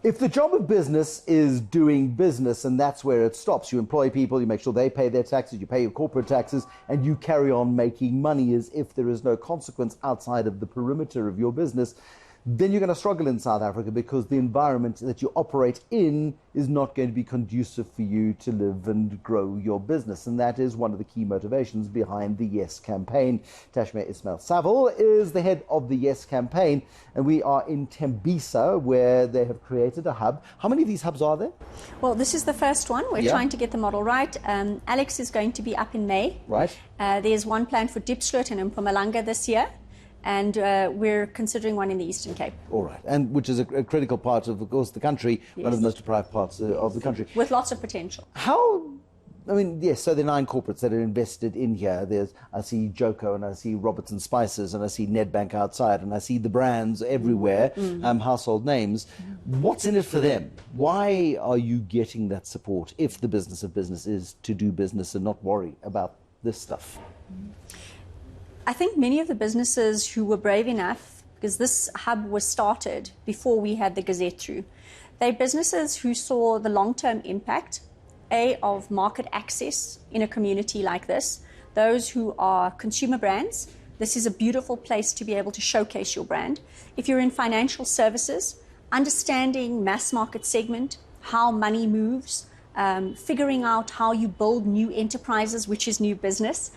If the job of business is doing business and that's where it stops, you employ people, you make sure they pay their taxes, you pay your corporate taxes, and you carry on making money as if there is no consequence outside of the perimeter of your business, then you're going to struggle in South Africa because the environment that you operate in is not going to be conducive for you to live and grow your business. And that is one of the key motivations behind the Yes campaign. Tashmia Ismail-Saville is the head of the Yes campaign, and we are in Tembisa, where they have created a hub. How many of these hubs are there? Well, this is the first one. We're trying to get the model right. Alex is going to be up in May. Right. There's one planned for Diepsloot and Mpumalanga this year. And we're considering one in the Eastern Cape. All right, and which is a critical part of course, the country, yes. One of the most deprived parts of the country. With lots of potential. Yes, so there are 9 corporates that are invested in here. I see Joko, and I see Robertson Spices, and I see Nedbank outside, and I see the brands everywhere, household names. What's in it for them? Why are you getting that support if the business of business is to do business and not worry about this stuff? I think many of the businesses who were brave enough, because this hub was started before we had the Gazette through, they're businesses who saw the long-term impact, of market access in a community like this. Those who are consumer brands, this is a beautiful place to be able to showcase your brand. If you're in financial services, understanding mass market segment, how money moves, figuring out how you build new enterprises, which is new business,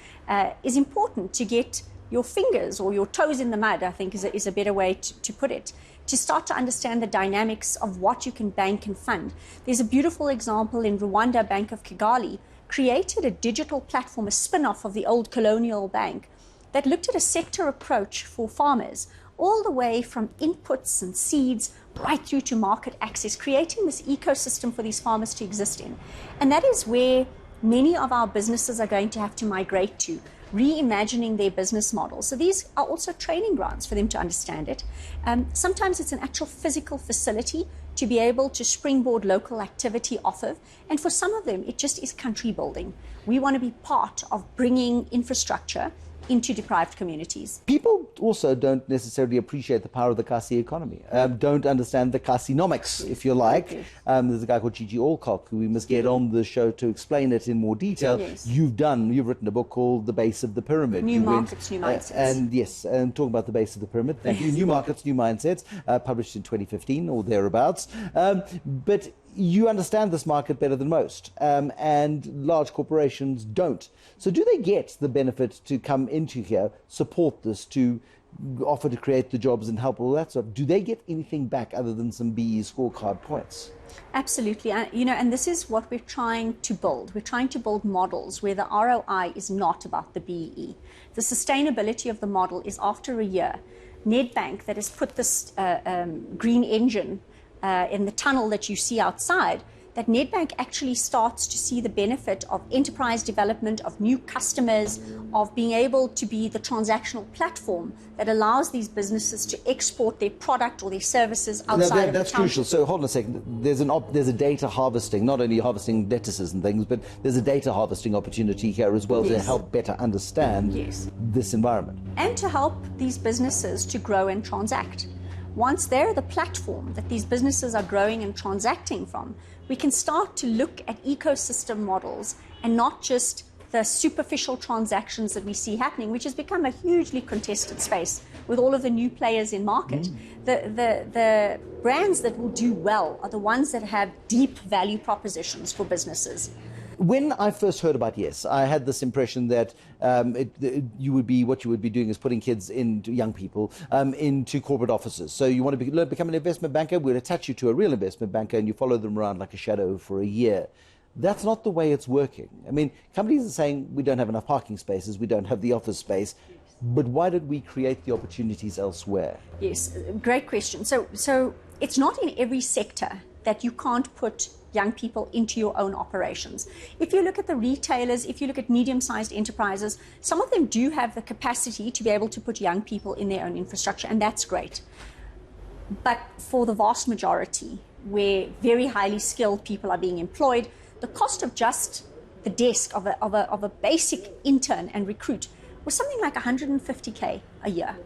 is important to get your fingers or your toes in the mud, I think is a better way to put it, to start to understand the dynamics of what you can bank and fund. There's a beautiful example in Rwanda. Bank of Kigali created a digital platform, a spin-off of the old colonial bank, that looked at a sector approach for farmers, all the way from inputs and seeds right through to market access, creating this ecosystem for these farmers to exist in. And that is where many of our businesses are going to have to migrate to, reimagining their business models. So these are also training grounds for them to understand it. Sometimes it's an actual physical facility to be able to springboard local activity off of. And for some of them, it just is country building. We want to be part of bringing infrastructure into deprived communities. People also don't necessarily appreciate the power of the Kasi economy, don't understand the Kasinomics, if you like. There's a guy called Gigi Alcock who we must get on the show to explain it in more detail. Yes. You've written a book called The Base of the Pyramid. New Markets, New Mindsets. And yes, and talking about the base of the pyramid. Thank you. New Markets, New Mindsets, published in 2015 or thereabouts. But you understand this market better than most, and large corporations don't. So do they get the benefit to come into here, support this, to offer to create the jobs and help all that stuff? Do they get anything back other than some BE scorecard points? Absolutely. And this is what we're trying to build. We're trying to build models where the ROI is not about the BE. The sustainability of the model is after a year. Nedbank, that has put this green engine in the tunnel that you see outside, that Nedbank actually starts to see the benefit of enterprise development, of new customers, of being able to be the transactional platform that allows these businesses to export their product or their services outside of the That's country. crucial. So hold on a second. There's a data harvesting, not only harvesting lettuces and things, but there's a data harvesting opportunity here as well to help better understand this environment. And to help these businesses to grow and transact. Once they're the platform that these businesses are growing and transacting from, we can start to look at ecosystem models and not just the superficial transactions that we see happening, which has become a hugely contested space with all of the new players in market. The brands that will do well are the ones that have deep value propositions for businesses. When I first heard about Yes, I had this impression that what you would be doing is putting kids into young people into corporate offices. So you want to become an investment banker, we'll attach you to a real investment banker and you follow them around like a shadow for a year. That's not the way it's working. I mean, companies are saying we don't have enough parking spaces, we don't have the office space, but why did we create the opportunities elsewhere? Yes, great question. So it's not in every sector that you can't put young people into your own operations. If you look at the retailers, if you look at medium-sized enterprises, some of them do have the capacity to be able to put young people in their own infrastructure, and that's great. But for the vast majority, where very highly skilled people are being employed, the cost of just the desk of a basic intern and recruit was something like 150K a year.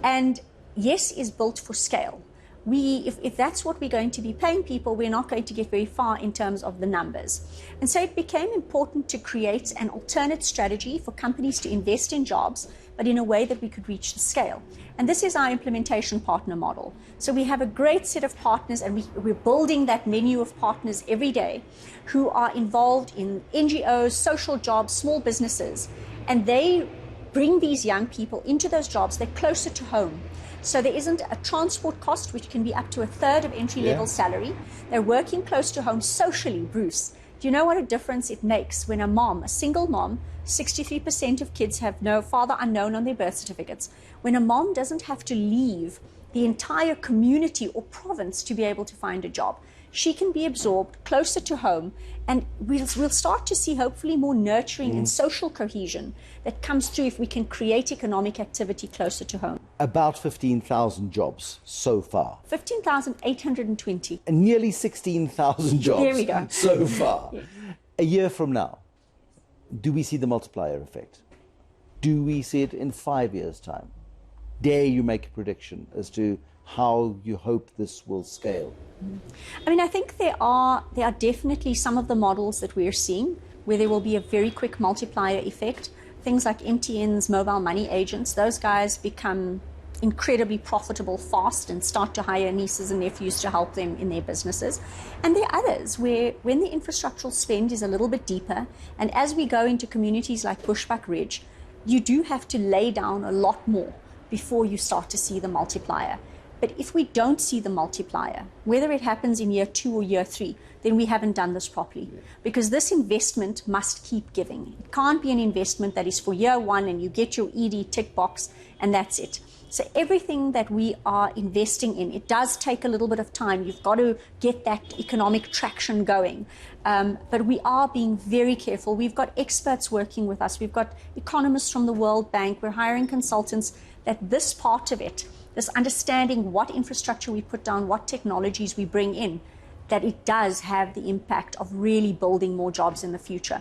And Yes is built for scale. if that's what we're going to be paying people, we're not going to get very far in terms of the numbers. And so it became important to create an alternate strategy for companies to invest in jobs, but in a way that we could reach the scale. And this is our implementation partner model. So we have a great set of partners, and we're building that menu of partners every day who are involved in NGOs, social jobs, small businesses, and they bring these young people into those jobs. They're closer to home. So there isn't a transport cost, which can be up to a third of entry-level salary. They're working close to home socially, Bruce. Do you know what a difference it makes when a single mom, 63% of kids have no father unknown on their birth certificates, when a mom doesn't have to leave the entire community or province to be able to find a job? She can be absorbed closer to home, and we'll start to see hopefully more nurturing and social cohesion that comes through if we can create economic activity closer to home. About 15,000 jobs so far. 15,820. And nearly 16,000 jobs There we go. so far. Yeah. A year from now, do we see the multiplier effect? Do we see it in 5 years' time? Dare you make a prediction as to how you hope this will scale? I mean, I think there are definitely some of the models that we're seeing where there will be a very quick multiplier effect. Things like MTN's mobile money agents, those guys become incredibly profitable fast and start to hire nieces and nephews to help them in their businesses. And there are others where when the infrastructural spend is a little bit deeper, and as we go into communities like Bushbuck Ridge, you do have to lay down a lot more before you start to see the multiplier. But if we don't see the multiplier, whether it happens in year 2 or year 3, then we haven't done this properly. Because this investment must keep giving. It can't be an investment that is for year 1 and you get your ED tick box and that's it. So everything that we are investing in, it does take a little bit of time. You've got to get that economic traction going. But we are being very careful. We've got experts working with us. We've got economists from the World Bank. We're hiring consultants that this part of it, this understanding what infrastructure we put down, what technologies we bring in, that it does have the impact of really building more jobs in the future.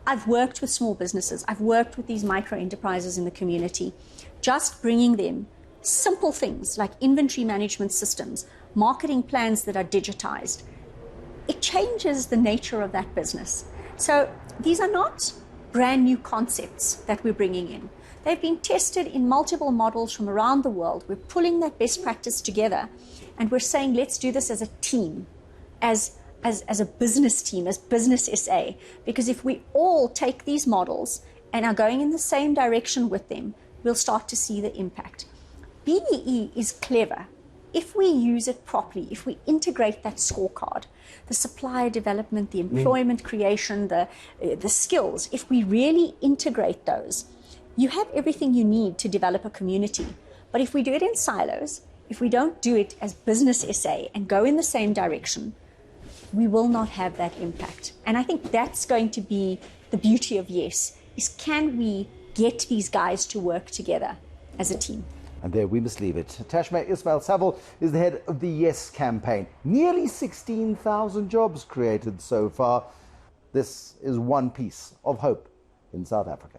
I've worked with small businesses. I've worked with these micro enterprises in the community. Just bringing them simple things like inventory management systems, marketing plans that are digitized, it changes the nature of that business. So these are not brand new concepts that we're bringing in. They've been tested in multiple models from around the world. We're pulling that best practice together and we're saying, let's do this as a team, as a business team, as Business SA. Because if we all take these models and are going in the same direction with them, we'll start to see the impact. BEE is clever. If we use it properly, if we integrate that scorecard, the supplier development, the employment creation, the skills, if we really integrate those, you have everything you need to develop a community. But if we do it in silos, if we don't do it as Business SA and go in the same direction, we will not have that impact. And I think that's going to be the beauty of YES, is can we get these guys to work together as a team? And there we must leave it. Tashmia Ismail-Saville is the head of the YES campaign. Nearly 16,000 jobs created so far. This is one piece of hope in South Africa.